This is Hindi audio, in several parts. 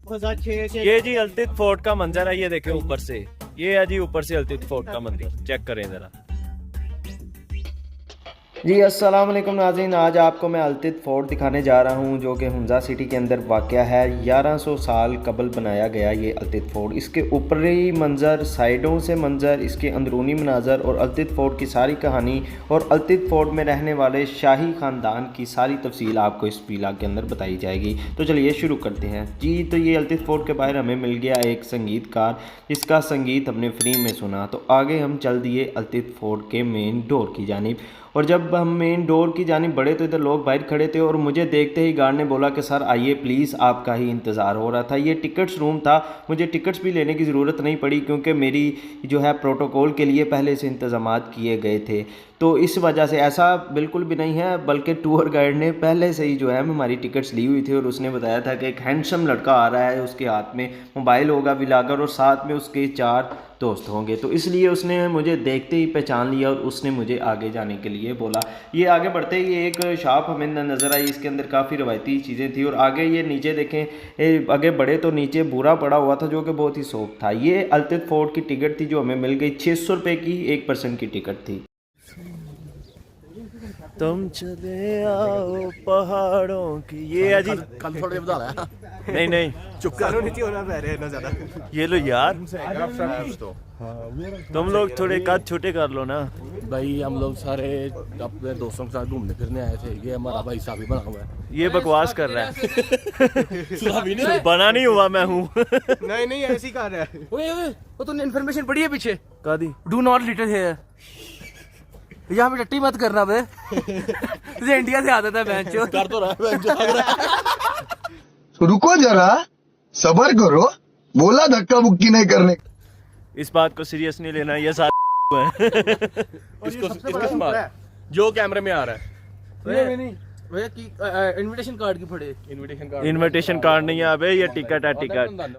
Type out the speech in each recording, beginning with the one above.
ये जी अल्तित फोर्ट का मंजर है, ये देखे ऊपर से, ये है जी ऊपर से अल्तित फोर्ट का मंदिर, चेक करें जरा। जी अस्सलाम वालेकुम नाज़रीन, आज आपको मैं अल्तित फोर्ट दिखाने जा रहा हूँ जो कि हुंजा सिटी के अंदर वाक़या है। 1100 साल कबल बनाया गया ये अल्तित फोर्ट। इसके ऊपरी मंज़र, साइडों से मंज़र, इसके अंदरूनी मनाज़र और अल्तित फोर्ट की सारी कहानी और अल्तित फोर्ट में रहने वाले शाही ख़ानदान की सारी तफसील आपको इस वीडियो के अंदर बताई जाएगी। तो चलिए शुरू करते हैं जी। तो ये अल्तित फोर्ट के बाहर हमें मिल गया एक संगीतकार, जिसका संगीत हमने फ्री में सुना। तो आगे हम चल दिए अल्तित फोर्ट के मेन डोर की जानिब, और जब हम मेन डोर की जानिब बढ़े तो इधर लोग बाहर खड़े थे और मुझे देखते ही गार्ड ने बोला कि सर आइए प्लीज़, आपका ही इंतज़ार हो रहा था। ये टिकट्स रूम था, मुझे टिकट्स भी लेने की ज़रूरत नहीं पड़ी क्योंकि मेरी जो है प्रोटोकॉल के लिए पहले से इंतज़ामात किए गए थे। तो इस वजह से ऐसा बिल्कुल भी नहीं है, बल्कि टूर गाइड ने पहले से ही जो है हमारी टिकट्स ली हुई थी और उसने बताया था कि एक हैंडसम लड़का आ रहा है, उसके हाथ में मोबाइल होगा व्लॉगर और साथ में उसके 4 दोस्त होंगे। तो इसलिए उसने मुझे देखते ही पहचान लिया और उसने मुझे आगे जाने के लिए बोला। ये आगे बढ़ते ही एक शॉप हमें नज़र आई, इसके अंदर काफ़ी रवायती चीज़ें थी। और आगे ये नीचे देखें, आगे बढ़े तो नीचे बुरा पड़ा हुआ था जो कि बहुत ही सॉफ्ट था। ये अल्तित फोर्ट की टिकट थी जो हमें मिल गई, 600 रुपये की 1 पर्सन की टिकट थी। तुम चले आओ पहाड़ों की, ये है जी। नहीं नहीं चुप कर, ये लो यार, तुम लोग थोड़े कद छोटे कर लो ना भाई। हम लोग सारे अपने दोस्तों के साथ घूमने फिरने आए थे। ये हमारा भाई साहब ही बना हुआ है। ये बकवास कर रहा है बना नहीं हुआ मैं हूँ नहीं नहीं ऐसे ही कर रहा है। वो तूने इन्फॉर्मेशन पढ़ी है पीछे? कादी डू नॉट लिटर हेयर, यहाँ पे टट्टी मत करना बे तुझे इंडिया से आता था बेंच कर तो रहा है। रुको जरा, सबर करो, बोला धक्का मुक्की नहीं करने। इस बात को सीरियस नहीं लेना, ये सारा इसको जो कैमरे में आ रहा है। नहीं भैया की इनविटेशन कार्ड की पड़े। इनविटेशन कार्ड नहीं है अबे, ये टिकट है, टिकट।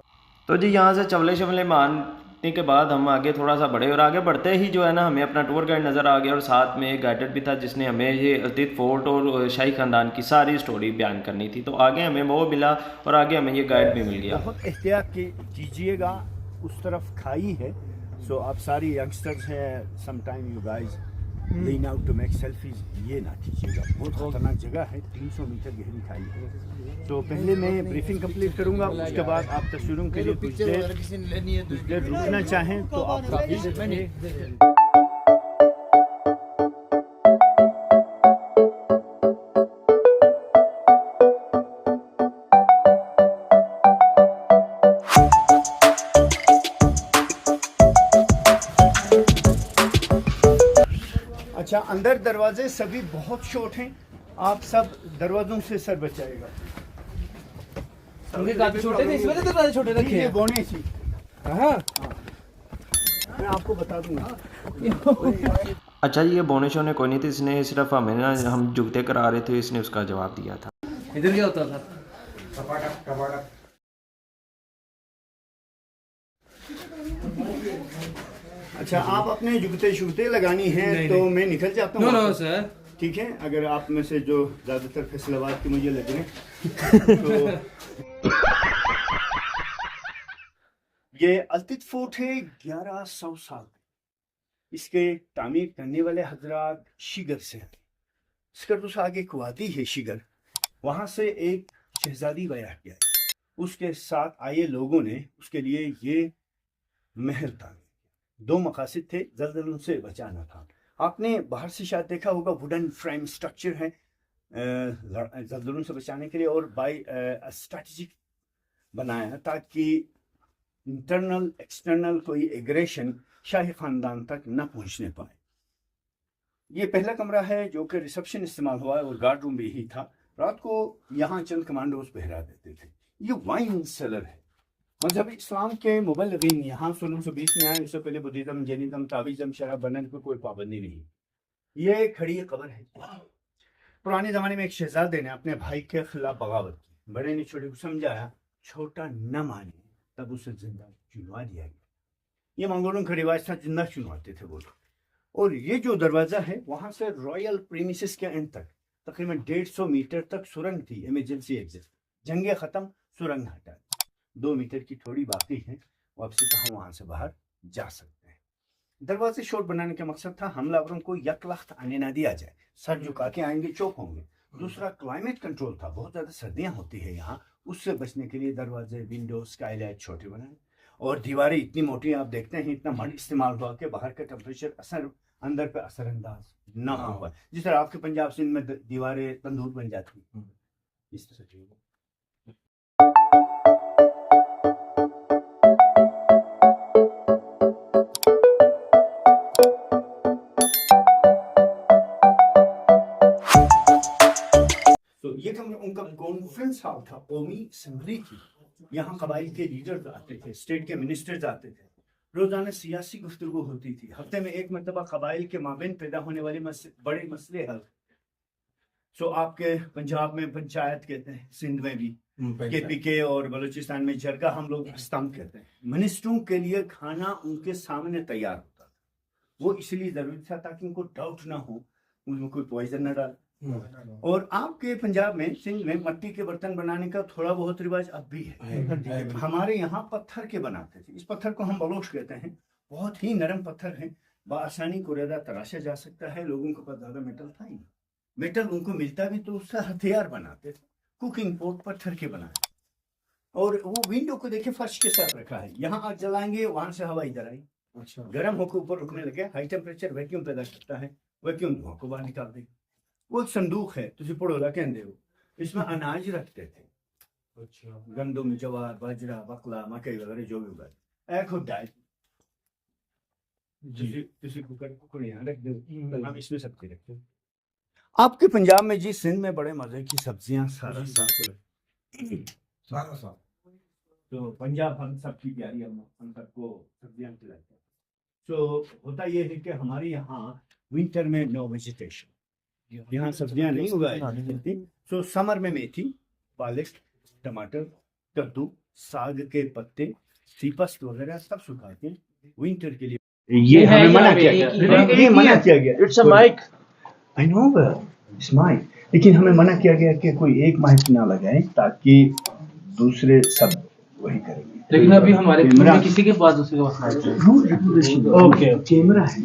तो जी यहाँ से चवले शवले मारने के बाद हम आगे थोड़ा सा बढ़े और आगे बढ़ते ही जो है ना हमें अपना टूर गाइड नज़र आ गया और साथ में एक गाइडेड भी था जिसने हमें ये अल्तित फोर्ट और शाही ख़ानदान की सारी स्टोरी बयान करनी थी। तो आगे हमें वो मिला और आगे हमें ये गाइड भी मिल गया। बहुत एहतियात कीजिएगा, उस तरफ खाई है। सो आप सारी यंगस्टर्स हैं, sometime you guys lean out to make selfies, ये ना कीजिएगा, बहुत खतरनाक जगह है, 300 मीटर गहरी खाई है। तो पहले मैं ब्रीफिंग कंप्लीट करूंगा, उसके बाद आप तस्वीरों के लिए कुछ देर रुकना चाहें तो आप अच्छा। अंदर दरवाजे सभी बहुत शॉर्ट हैं, आप सब दरवाजों से सर बचाएगा। छोटे थे, इस वजह से दरवाजे छोटे रखे हैं। बोने सी, हाँ मैं आपको बता दूंगा। अच्छा ये बोने शोने कोई नहीं थी, इसने सिर्फ हमें ना, हम जुगते करा रहे थे, इसने उसका जवाब दिया था। इधर क्या होता था? अच्छा, आप अपने जूते शूते लगानी हैं तो मैं निकल जाता हूँ। नो सर, ठीक है, अगर आप में से जो ज़्यादातर फैसलाबाद की मुझे लग रहे तो ये अल्तित फोर्ट है, 1100 साल। इसके तामीर करने वाले हजरात शिगर से हैं। इसका तो आगे एक वादी है शिगर, वहाँ से एक शहजादी बया गया, उसके साथ आए लोगों ने उसके लिए ये महल तामीर। 2 मकासद थे, जल्जलों से बचाना था। आपने बाहर से शायद देखा होगा, वुडन फ्रेम स्ट्रक्चर है जल्जलों से बचाने के लिए, और बाय स्ट्रैटेजिक बनाया ताकि इंटरनल एक्सटर्नल कोई एग्रेशन शाही ख़ानदान तक न पहुंचने पाए। ये पहला कमरा है जो कि रिसेप्शन इस्तेमाल हुआ है और गार्ड रूम भी यही था। रात को यहाँ चंद कमांडोज पहरा देते थे। ये वाइन सेलर है। मजहब इस्लाम के मुबल्लिगीन यहाँ 1620 में आए। इससे पहले बुद्धिज़्म, जैनिज़्म, तावीज़्म, शराब बनने पर कोई पाबंदी नहीं। ये खड़ी कब्र है। पुराने ज़माने में एक शहजादे ने अपने भाई के खिलाफ बगावत की। बड़े ने छोटे को समझाया, छोटा न माने, तब उसे जिंदा चुनवा दिया गया। ये मंगोलों का रिवाज था, जिंदा चुनवाते थे वो लोग। और ये जो दरवाज़ा है, वहाँ से रॉयल प्रीमिसेस के एंड तक तकरीबन 150 मीटर तक सुरंग थी, इमरजेंसी एग्जिट। जंगे ख़त्म, सुरंग हटा। 2 मीटर की थोड़ी बाकी है, वापसी तो हम वहां से बाहर जा सकते हैं। दरवाजे शोर बनाने का मकसद था हमलावरों को यकलख्त आने ना दिया जाए, सर झुका के आएंगे चौक होंगे। दूसरा क्लाइमेट कंट्रोल था, बहुत ज्यादा सर्दियां होती है यहाँ, उससे बचने के लिए दरवाजे, विंडो, स्काईलाइट छोटे बनाए। और दीवारें इतनी मोटी, आप देखते हैं इतना मड इस्तेमाल हुआ कि बाहर का टेम्परेचर अंदर पे असरअंदाज ना हुआ। जिस तरह आपके पंजाब सिंध में दीवारें तंदूर बन जाती, इस तरह से। तो ये उनका कॉन्फ्रेंस हॉल था कौमी असेंबली की। यहाँ कबाइल के लीडर्स आते थे, स्टेट के मिनिस्टर्स आते थे, रोजाना सियासी गुफ्तगू होती थी, हफ्ते में एक मरतबा कबाइल के माबेन पैदा होने वाले बड़े मसले हल। सो आपके पंजाब में पंचायत कहते हैं, सिंध में भी KPK और बलूचिस्तान में जरगा हम लोग स्तंभ कहते हैं। मिनिस्टरों के लिए खाना उनके सामने तैयार होता था, वो इसलिए जरूरी था ताकि उनको डाउट ना हो, उनमें कोई पॉइजन न डाल। और आपके पंजाब में, सिंध में मट्टी के बर्तन बनाने का थोड़ा बहुत रिवाज अब भी है। हमारे यहाँ पत्थर के बनाते थे, इस पत्थर को हम बलोच कहते हैं, बहुत ही नरम पत्थर है, बआसानी कुरेदा तराशा जा सकता है। लोगों के पास ज्यादा मेटल था ही, मेटल उनको मिलता भी तो उसका हथियार बनाते थे। कुकिंग पोट पत्थर के बनाए, और वो विंडो को देखे फर्श के साथ रखा है, यहाँ आग जलाएंगे वहां से हवा इधर आई, अच्छा गर्म होकर ऊपर रुकने लगे, हाई टेम्परेचर वैक्यूम पैदा करता है, वैक्यूम धुआं को बाहर निकाल देगा। वो एक संदूक है, तुझे पड़ोला कहते हो, इसमें अनाज रखते थे, अच्छा गंदम, जवार, बाजरा, बकला, मकई वगैरह जो भी उगाए, एक हो डाल किसी कुकर यहाँ रख दो, हम इसमें सब्जी रखते हैं। आपके पंजाब में जी, सिंध में बड़े मजे की सब्जियां सारा साल, तो पंजाब हम सबकी प्यारी, हम सबको सब्जियां खिलाते हैं। तो होता ये है कि हमारे यहाँ विंटर में नो वेजिटेशन, यहाँ सब्जियां नहीं उगाई जाती। तो समर में मेथी, पालक, टमाटर, कद्दू, साग के पत्ते, सीपस वगैरह सब सुखाते हैं विंटर के लिए। ये हमें मना किया गया, ये मना किया गया, it's a mic, I know it's mic, लेकिन हमें मना किया गया कि कोई एक माइक ना लगाएं ताकि दूसरे सब वही करेंगे। लेकिन अभी हमारे में किसी के पास दूसरे के पास ओके कैमरा है।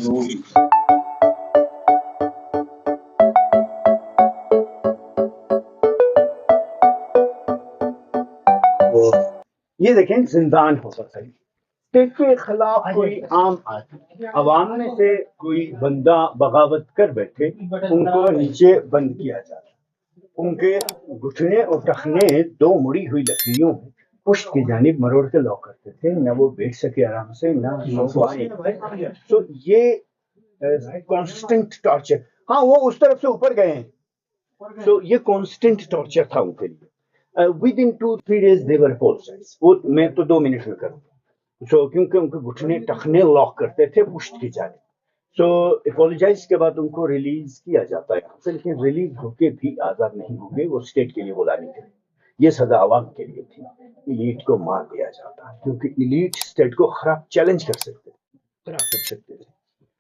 ये देखें, जिंदान हो सकता है, स्टेट के खिलाफ कोई आम आदमी, अवाम में से कोई बंदा बगावत कर बैठे, उनको नीचे बंद किया जाता, उनके घुटने और टखने 2 मुड़ी हुई लकड़ियों में पुष्ट की जानिब मरोड़ के लॉक करते थे, न वो बैठ सके आराम से, न तो ये कांस्टेंट टॉर्चर। हाँ, वो उस तरफ से ऊपर गए हैं, तो ये कांस्टेंट टॉर्चर था उनके लिए। Within 2-3 days they were apologized, वो मैं तो 2 मिनट में करूँगा, so क्योंकि उनके घुटने टखने लॉक करते थे पुष्ट की जानिब। सो अपोलोजाइज के बाद उनको रिलीज किया जाता है, लेकिन रिलीज होके भी आज़ाद नहीं होंगे, वो स्टेट के लिए बुलाने के लिए, ये सजा आवाम के लिए थी। इलीट को मार दिया जाता है क्योंकि इलीट स्टेट को खराब चैलेंज कर सकते थे।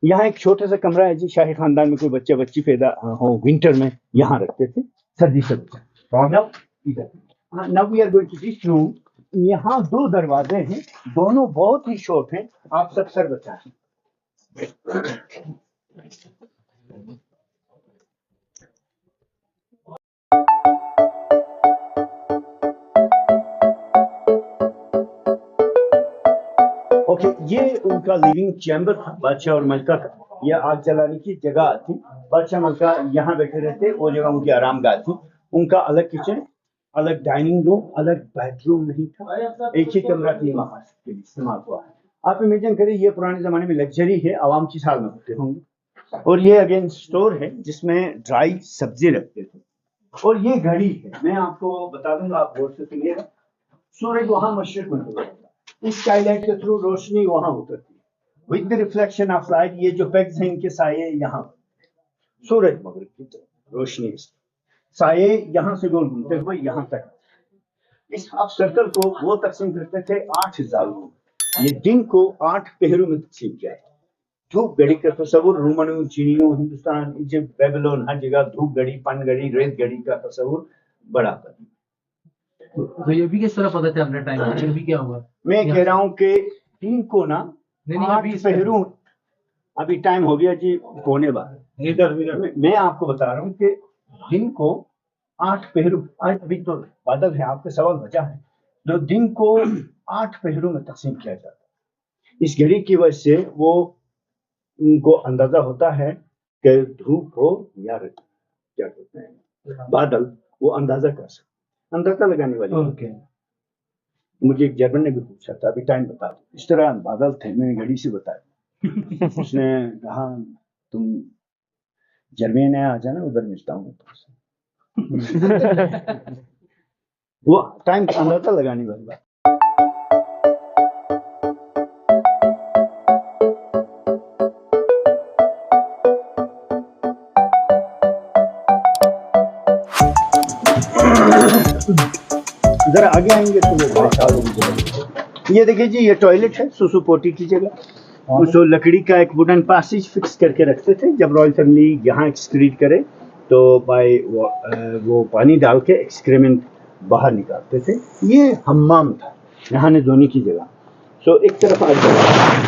यहाँ एक छोटा सा कमरा है जी, शाही खानदान में कोई बच्चा बच्ची पैदा हो विंटर में यहाँ रखते थे, सर्दी से बचा। Now we are going to this room. यहाँ 2 दरवाजे हैं, दोनों बहुत ही शॉर्ट हैं, आप सब सर बचाएं। ओके, ये उनका लिविंग चैम्बर था, बादशाह और मलका का। यह आग जलाने की जगह थी, बादशाह मलका यहाँ बैठे रहते, वो जगह उनकी आरामगाह थी। उनका अलग किचन, अलग डाइनिंग रूम, अलग बेडरूम नहीं था, एक ही कमरा 3 माह के लिए इस्तेमाल हुआ है। आप इमेजिन करें, ये पुराने जमाने में लग्जरी है, आवाम की साल में होते होंगे। और ये अगेन स्टोर है जिसमें ड्राई सब्जी रखते थे। और ये घड़ी है, मैं आपको बता दूंगा, आप गौर से सुनिएगा। सूरज वहां मशरिक में होता है, इस स्काईलाइट के थ्रू रोशनी वहां उतरती है, with the reflection of light. ये जो पेग्स हैं, इनके साये यहाँ, सूरज मगरिब की तरफ रोशनी, साये यहाँ से गोल घूमते हुए यहाँ तक। इस हाफ सर्कल को वो तकसीम करते थे 8 हिस्सों में। ये दिन को 8 पहरों में तकसीम किया है। धूप घड़ी का तस्वुर रोमनों, चीनियों, हिंदुस्तान, इजिप्ट, बेबीलोन, हर जगह धूप घड़ी, पन घड़ी, रेत घड़ी का तस्वुर बड़ा था। तो ये भी किस तरह पता चल रहा टाइम ये भी क्या हुआ? मैं कह रहा हूँ कि दिन को ना नहीं, 8 अभी पहरों, अभी टाइम हो गया जी 11:15। मैं आपको बता रहा हूँ कि दिन को 8 पहरों, आज अभी तो बादल है, आपका सवाल बचा है, तो दिन को 8 पहरों में तकसीम किया जाता है। इस घड़ी की वजह से वो उनको अंदाजा होता है कि धूप हो या क्या कहते हैं बादल, वो अंदाजा कर सकते, अंदाजा लगाने वाली। ओके। मुझे एक जर्मन ने भी पूछा था, अभी टाइम बता दो, इस तरह बादल थे, मैंने घड़ी से बताया। उसने कहा तुम जर्मन है, आ जाना, उधर मिलता हूँ तुमसे। वो टाइम अंदाजा लगाने वाली बात। जरा आगे आएंगे तो वो भाई साहब मुझे, ये देखिए जी, ये टॉयलेट है सुसु पोटी की जगह। उसको लकड़ी का एक वुडन पैसेज फिक्स करके रखते थे, जब रॉयल फैमिली यहाँ एक्सक्रीट करे तो बाय वो पानी डाल के एक्सक्रीमेंट बाहर निकालते थे। ये हम्माम था, नहाने धोने की जगह। सो एक तरफ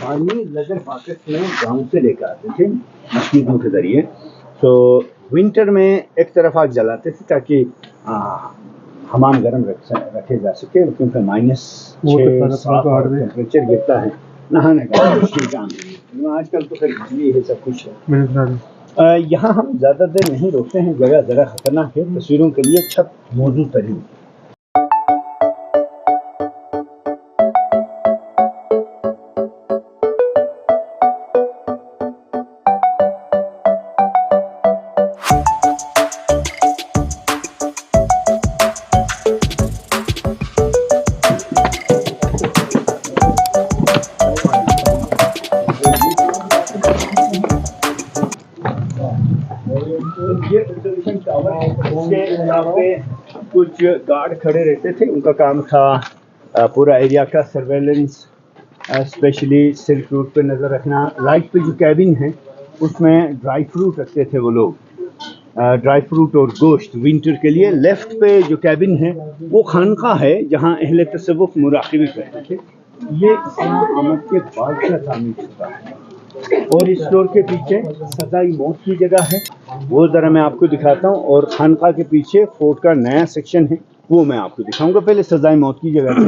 पानी लेदर बाकेट में गाँव से लेकर आते थे मशीनों के जरिए। सो विंटर में एक तरफ आग जलाते थे ताकि हमाम गर्म रखे जा सके, क्योंकि -6-7 टेम्परेचर गिरता है, नहाने का मुश्किल काम है। आजकल तो फिर बिजली है, सब कुछ है। यहाँ हम ज़्यादा देर नहीं रोकते हैं, जगह ज़रा खतरनाक है, तस्वीरों के लिए छत मौजूद तरीन। ये ऑब्जर्वेशन टावर है, इसके यहाँ पे कुछ गार्ड खड़े रहते थे, उनका काम था पूरा एरिया का सर्वेलेंस, स्पेशली सिल्क रूट पे नज़र रखना। राइट पे जो कैबिन है उसमें ड्राई फ्रूट रखते थे वो लोग, ड्राई फ्रूट और गोश्त विंटर के लिए। लेफ्ट पे जो कैबिन है वो खानका है जहाँ अहले तसव्वुफ मुराक़िबी करते थे। ये इस्लाम आमद के बाद का तामीर शुदा है। और इस फ्लोर के पीछे सजाई मौत की जगह है, वो ज़रा मैं आपको दिखाता हूँ। और खानका के पीछे फोर्ट का नया सेक्शन है, वो मैं आपको दिखाऊंगा। पहले सजाई मौत की जगह है।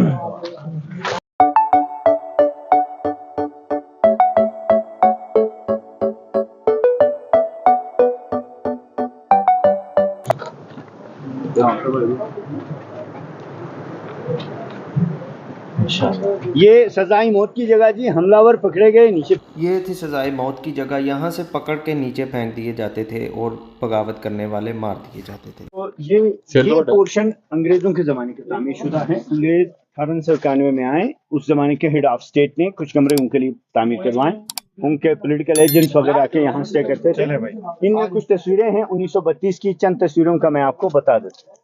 ये सजाई मौत की जगह जी, हमलावर पकड़े गए नीचे। ये थी सजाए मौत की जगह, यहाँ से पकड़ के नीचे फेंक दिए जाते थे और बगावत करने वाले मार दिए जाते थे। तो ये पोर्शन अंग्रेजों के ज़माने के तामीर शुदा है। अंग्रेज 1891 में आए, उस ज़माने के हेड ऑफ स्टेट ने कुछ कमरे उनके लिए तामीर करवाए। उनके पॉलिटिकल एजेंट्स वगैरह आके यहाँ स्टे करते थे। इनमें कुछ तस्वीरें हैं 1932 की, चंद तस्वीरों का मैं आपको बता देता हूँ।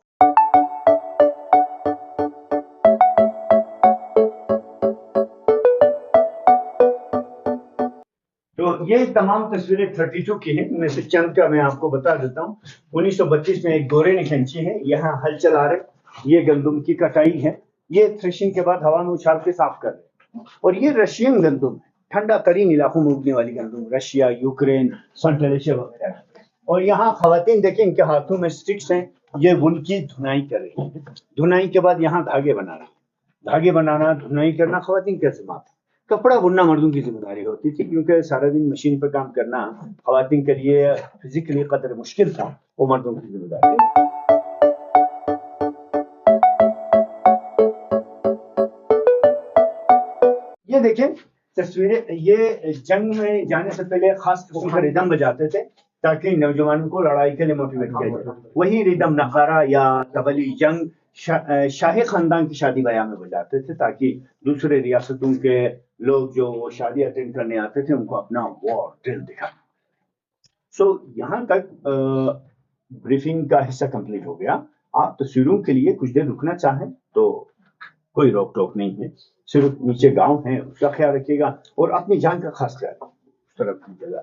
तो ये तमाम तस्वीरें 32 की हैं, उनमें से चंद का मैं आपको बता देता हूँ। 1932 में एक गोरे ने खींची है, यहाँ हल चला रहे, ये गंदुम की कटाई है, ये थ्रेशिंग के बाद हवा में उछाल के साफ कर रहे। और ये रशियन गंदुम है, ठंडा तरीन इलाकों में उगने वाली गंदुम, रशिया, यूक्रेन, सेंट्रल एशिया वगैरह। और यहाँ खवातीन देखें, इनके हाथों में स्टिक्स हैं, ये वुल की धुनाई कर रही है। धुनाई के बाद यहाँ धागे बनाना, धुनाई करना खवातीन का जिम्मा था। कपड़ा बुनना मर्दों की जिम्मेदारी होती थी, क्योंकि सारा दिन मशीन पर काम करना खवातीन के लिए फिजिकली कदर मुश्किल था, वो मर्दों की जिम्मेदारी थी। ये देखें तस्वीरें, ये जंग में जाने से पहले खास किस्म का रिदम बजाते थे ताकि नौजवानों को लड़ाई के लिए मोटिवेट किया जाए। वही रिदम नगारा या तबली जंग शाही खानदान की शादी ब्याह में बजाते थे, ताकि दूसरे रियासतों के लोग जो वो शादी अटेंड करने आते थे उनको अपना वॉर ड्रिल दिखा। सो यहाँ तक ब्रीफिंग का हिस्सा कंप्लीट हो गया। आप तस्वीरों के लिए कुछ देर रुकना चाहें तो कोई रोक टोक नहीं है, सिर्फ नीचे गांव है उसका ख्याल रखिएगा और अपनी जान का खास ख्याल उस तरफ की जगह।